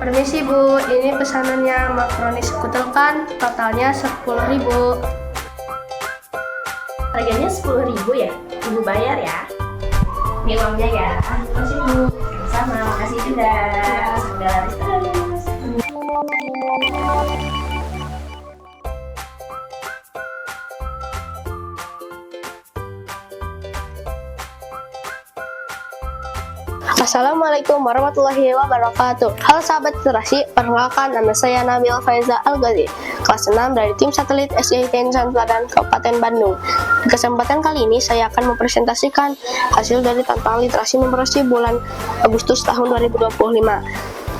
Permisi Bu, ini pesanannya makaroni sekutelkan, totalnya 10.000. Harganya 10.000 ya? Ibu bayar ya? Ini uangnya ya. Makasih Bu. Sama, makasih juga. Semoga laris terus. Assalamualaikum warahmatullahi wabarakatuh. Halo sahabat literasi, perkenalkan nama saya Nabil Faiza Al-Ghazi, kelas 6 dari tim satelit SITN Teladan Kabupaten Bandung. Di kesempatan kali ini saya akan mempresentasikan hasil dari tantangan literasi memberasi bulan Agustus tahun 2025.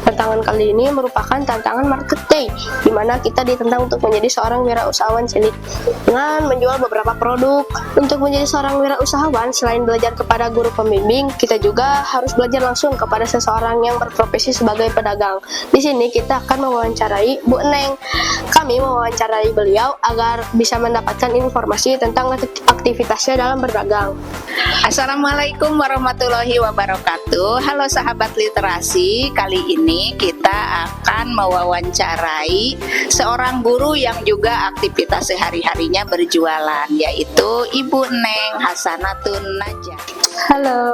Tantangan kali ini merupakan tantangan market day, di mana kita ditantang untuk menjadi seorang wirausahawan cilik dengan menjual beberapa produk. Untuk menjadi seorang wirausahawan, selain belajar kepada guru pembimbing, kita juga harus belajar langsung kepada seseorang yang berprofesi sebagai pedagang. Di sini kita akan mewawancarai Bu Neng. Kami mewawancarai beliau agar bisa mendapatkan informasi tentang aktivitasnya dalam berdagang. Assalamualaikum warahmatullahi wabarakatuh. Halo sahabat literasi, kali ini kita akan mewawancarai seorang guru yang juga aktivitas sehari-harinya berjualan, yaitu Ibu Neng Hasanatun Najah. Halo.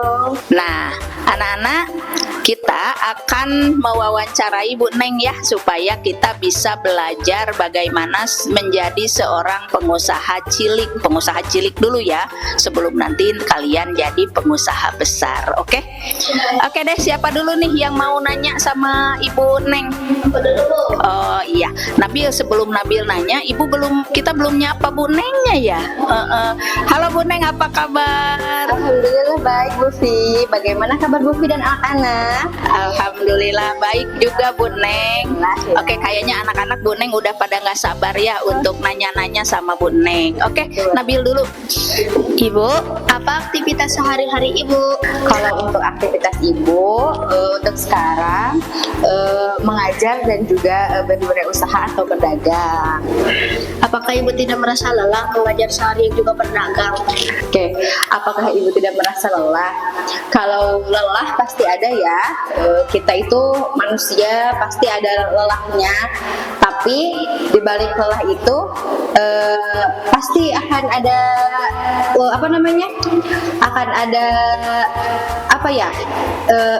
Nah, anak-anak, kita akan mewawancarai Bu Neng ya, supaya kita bisa belajar bagaimana menjadi seorang pengusaha cilik. Pengusaha cilik dulu ya, sebelum nanti kalian jadi pengusaha besar, oke? Oke deh, siapa dulu nih yang mau nanya sama Ibu Neng? Oh iya, Nabil, sebelum Nabil nanya, kita belum nyapa Bu Nengnya ya. Halo Bu Neng, apa kabar? Alhamdulillah baik Bu Fi. Bagaimana kabar Bu Fi dan anak-anak? Alhamdulillah baik juga Bu Neng. Oke, kayaknya anak-anak Bu Neng udah pada nggak sabar ya untuk nanya-nanya sama Bu Neng. Oke, Nabil dulu. Ibu, apa aktivitas sehari-hari Ibu? Kalau untuk aktivitas Ibu untuk sekarang mengajar dan juga berwirausaha atau berdagang. Apakah Ibu tidak merasa lelah mengajar sehari juga berdagang? Oke, apakah Ibu tidak merasa lelah? Kalau lelah pasti ada ya. Kita itu manusia pasti ada lelahnya. Tapi di balik lelah itu pasti akan ada akan ada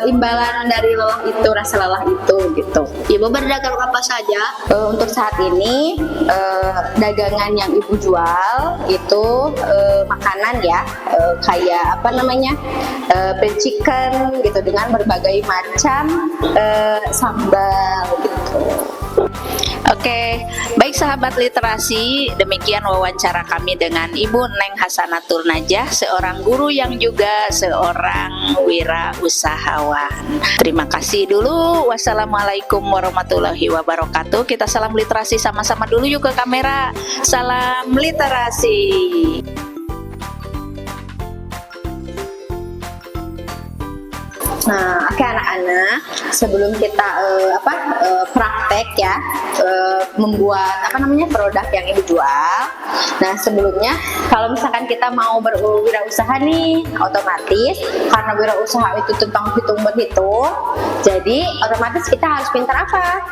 imbalan dari lelah itu, rasa lelah itu gitu. Ibu berdagang apa saja? Untuk saat ini dagangan yang Ibu jual itu makanan ya, kayak fried chicken gitu dengan berbagai macam sambal gitu. Oke, baik sahabat literasi, demikian wawancara kami dengan Ibu Neng Hasanatul Najah, seorang guru yang juga seorang wirausahawan. Terima kasih dulu. Wassalamualaikum warahmatullahi wabarakatuh. Kita salam literasi sama-sama dulu yuk ke kamera. Salam literasi. Nah, oke anak-anak, sebelum kita praktek ya, membuat produk yang Ibu jual. Nah, sebelumnya kalau misalkan kita mau berwirausaha nih, otomatis karena wirausaha itu tentang berhitung, jadi otomatis kita harus pintar apa?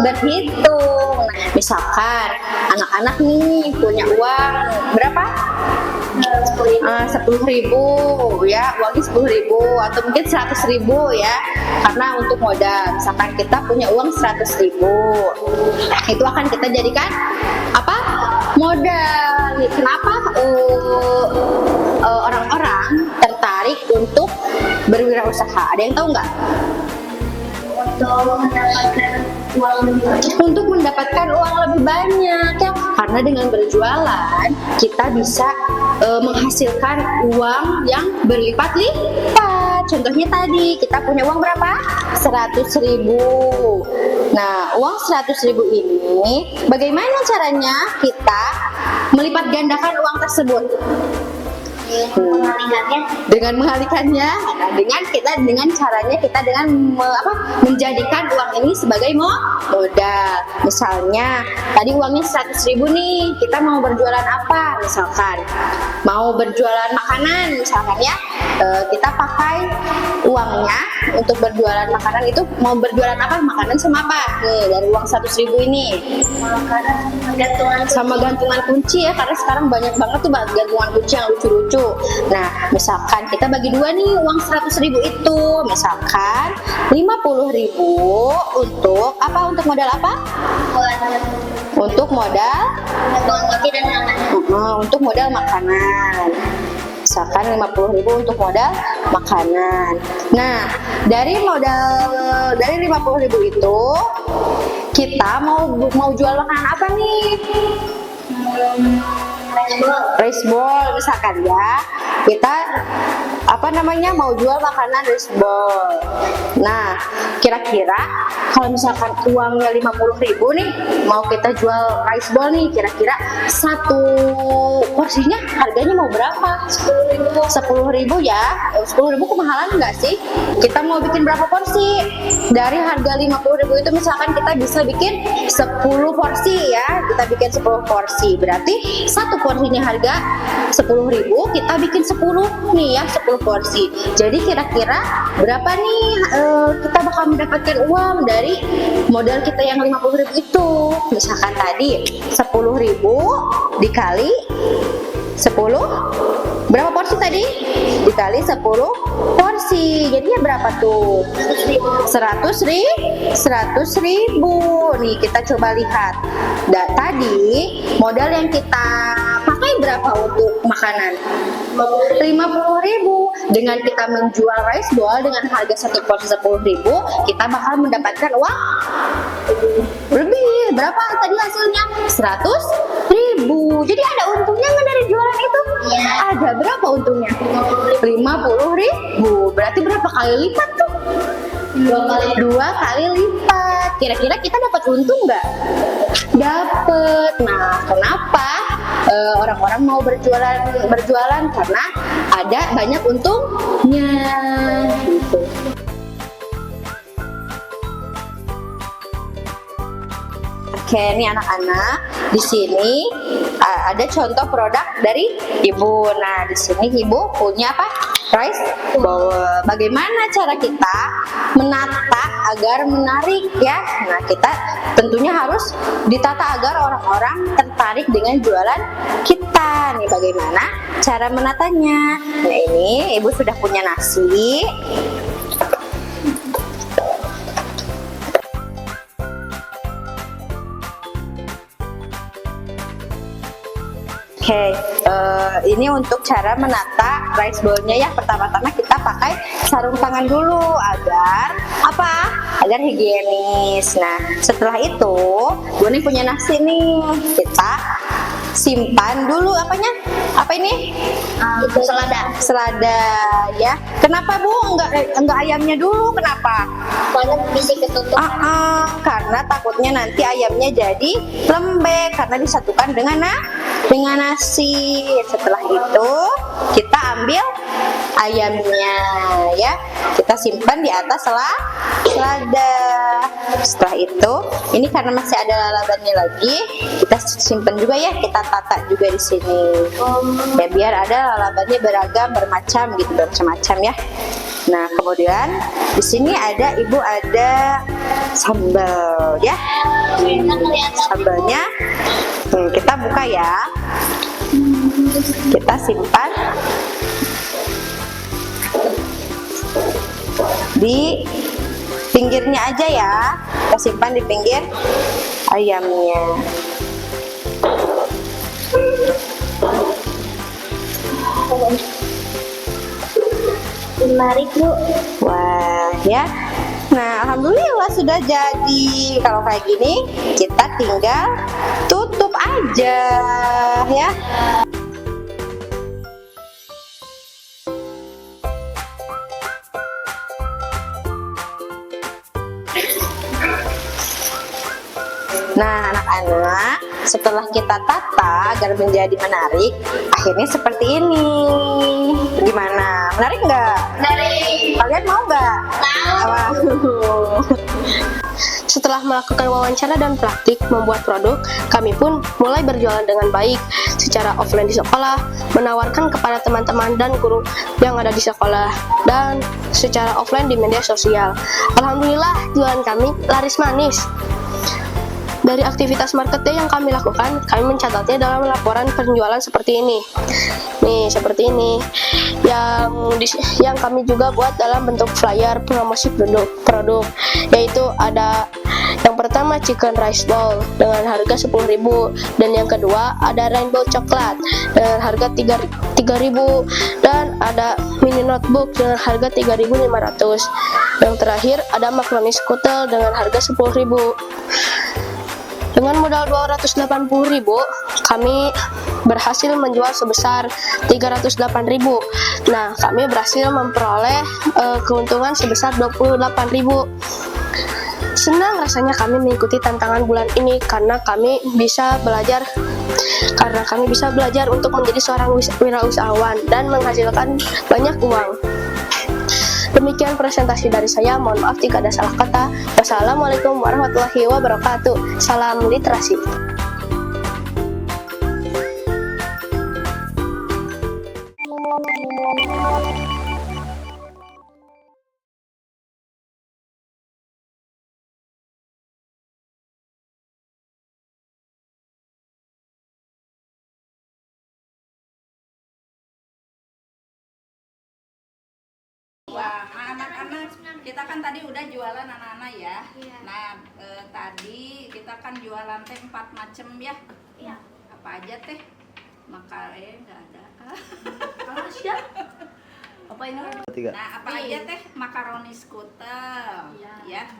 Berhitung. Nah, misalkan anak-anak nih punya uang berapa? 10.000 ya, uangnya 10.000 atau mungkin 100.000 ya, karena untuk modal. Misalkan kita punya uang 100.000, itu akan kita jadikan modal. Kenapa orang-orang tertarik untuk berwirausaha? Ada yang tahu nggak? Untuk mendapatkan uang lebih banyak ya, karena dengan berjualan kita bisa menghasilkan uang yang berlipat-lipat. Contohnya tadi kita punya uang berapa? 100.000. Nah, uang 100.000 ini bagaimana caranya kita melipat gandakan uang tersebut? Mengalihkannya. Dengan mengalihkannya, nah, dengan caranya kita menjadikan uang ini sebagai modal. Misalnya tadi uangnya 100.000 nih, kita mau berjualan apa? Misalkan mau berjualan makanan, misalkan ya, kita pakai uangnya untuk berjualan makanan itu mau berjualan apa? Makanan sama apa? Nih, dari uang 100.000 ini sama gantungan kunci ya, karena sekarang banyak banget tuh gantungan kunci yang lucu-lucu. Nah, misalkan kita bagi dua nih uang 100.000 itu, misalkan 50.000 untuk apa? Untuk modal apa? Untuk modal untuk modal makanan. Misalkan 50.000 untuk modal makanan. Nah, dari 50.000 itu kita mau jual makanan apa nih? Rice ball misalkan ya, kita mau jual makanan rice ball. Nah, kira-kira kalau misalkan uangnya 50.000 nih, mau kita jual rice ball nih, kira-kira satu porsinya harganya mau berapa? 10.000 ya. 10.000 kemahalan nggak sih? Kita mau bikin berapa porsi? Dari harga 50.000 itu misalkan kita bisa bikin 10 porsi ya, kita bikin 10 porsi, berarti satu porsinya harga 10.000, kita bikin 10 nih ya, 10 porsi. Jadi kira-kira berapa nih kita bakal mendapatkan uang dari modal kita yang 50.000 itu? Misalkan tadi 10.000 dikali 10, berapa porsi tadi? Dikali 10 porsi, jadinya berapa tuh? 100.000. Nih kita coba lihat. Tadi modal yang kita pakai berapa untuk makanan? 50.000. Dengan kita menjual rice ball dengan harga satu porsi 10.000, kita bakal mendapatkan uang lebih. Berapa tadi hasilnya? 100.000. Jadi ada untungnya nggak dari jualan itu? Ya. Ada. Berapa untungnya? 50.000. Berarti berapa kali lipat tuh? 2 kali lipat. Kira-kira kita dapat untung nggak? Dapat. Nah, kenapa orang-orang mau berjualan? Karena ada banyak untungnya gitu. Oke, nih anak-anak, di sini ada contoh produk dari Ibu. Nah, di sini Ibu punya apa? Rice bowl. Bagaimana cara kita menata agar menarik ya? Nah, kita tentunya harus ditata agar orang-orang tertarik dengan jualan kita. Nih bagaimana cara menatanya? Nah, ini Ibu sudah punya nasi. Oke, ini untuk cara menata rice bowl-nya ya. Pertama-tama kita pakai sarung tangan dulu agar apa? Agar higienis. Nah, setelah itu, gue nih punya nasi nih. Kita simpan dulu apanya? Apa ini? Itu Selada ya. Kenapa Bu? Enggak ayamnya dulu? Kenapa? soalnya bisa ketutup. Karena takutnya nanti ayamnya jadi lembek karena disatukan dengan nasi. Setelah itu kita ambil ayamnya ya, kita simpan di atas selada. Setelah itu ini karena masih ada lalabannya lagi, kita simpan juga ya, kita tata juga di sini ya, biar ada lalabannya beragam, bermacam-macam ya. Nah, kemudian di sini Ibu ada sambal ya. Sambalnya kita buka ya. Kita simpan di pinggirnya aja ya. Kita simpan di pinggir ayamnya. Menarik Bu. Wah ya. Nah, alhamdulillah sudah jadi. Kalau kayak gini kita tinggal tutup aja ya. Nah, anak-anak, setelah kita tata agar menjadi menarik, akhirnya seperti ini. Gimana? Menarik nggak? Menarik. Kalian mau nggak? Mau. Setelah melakukan wawancara dan praktik membuat produk, kami pun mulai berjualan dengan baik secara offline di sekolah, menawarkan kepada teman-teman dan guru yang ada di sekolah, dan secara offline di media sosial. Alhamdulillah, jualan kami laris manis. Dari aktivitas marketing yang kami lakukan, kami mencatatnya dalam laporan penjualan seperti ini. Nih, seperti ini. Yang kami juga buat dalam bentuk flyer promosi produk, yaitu ada yang pertama chicken rice ball dengan harga 10.000, dan yang kedua ada rainbow coklat dengan harga 3.000, dan ada mini notebook dengan harga 3.500. Yang terakhir ada macaroni skutel dengan harga 10.000. Dengan modal 280.000, kami berhasil menjual sebesar 308.000. Nah, kami berhasil memperoleh keuntungan sebesar 28.000. Senang rasanya kami mengikuti tantangan bulan ini karena kami bisa belajar untuk menjadi seorang wirausahawan dan menghasilkan banyak uang. Demikian presentasi dari saya, mohon maaf jika ada salah kata. Wassalamualaikum warahmatullahi wabarakatuh. Salam literasi. Wah, anak-anak, kita kan tadi udah jualan anak-anak ya. Nah, tadi kita kan jualan teh 4 macem ya. Apa aja teh? Nggak ada. Apa ini? Nah, apa aja teh? Makaroni skutel, ya.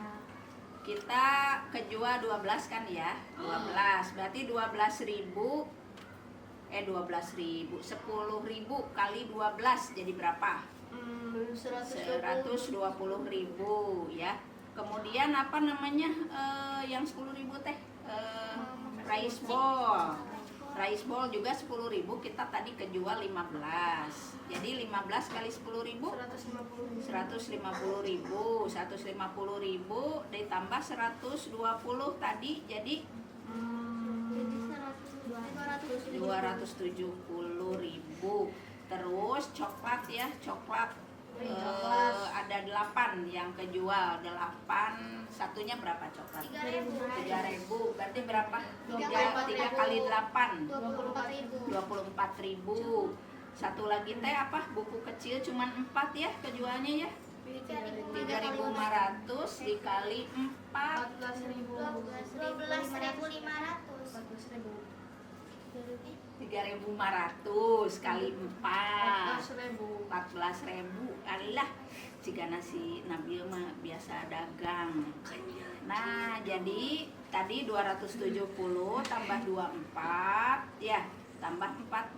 Kita kejual 12 kan ya? 12. Berarti 12.000. 10.000 kali 12 jadi berapa? 120.000 ya. Kemudian apa namanya yang 10.000 teh? Rice ball juga 10.000, kita tadi kejual 15. Jadi 15 kali 10.000 150.000 ditambah 120 tadi jadi 270.000. Terus coklat ya, coklat ada 8 yang kejual. 8 satunya berapa coklat? 3.000. Berarti berapa? 3 kali 8 24.000. Satu lagi teh apa? Buku kecil cuman 4 ya kejualnya ya. 3.500 dikali 4 3.500 kali 4 14.000. Alah, jika nasi Nabil mah biasa dagang. Nah, jadi tadi 270 tambah 24 ya, tambah 14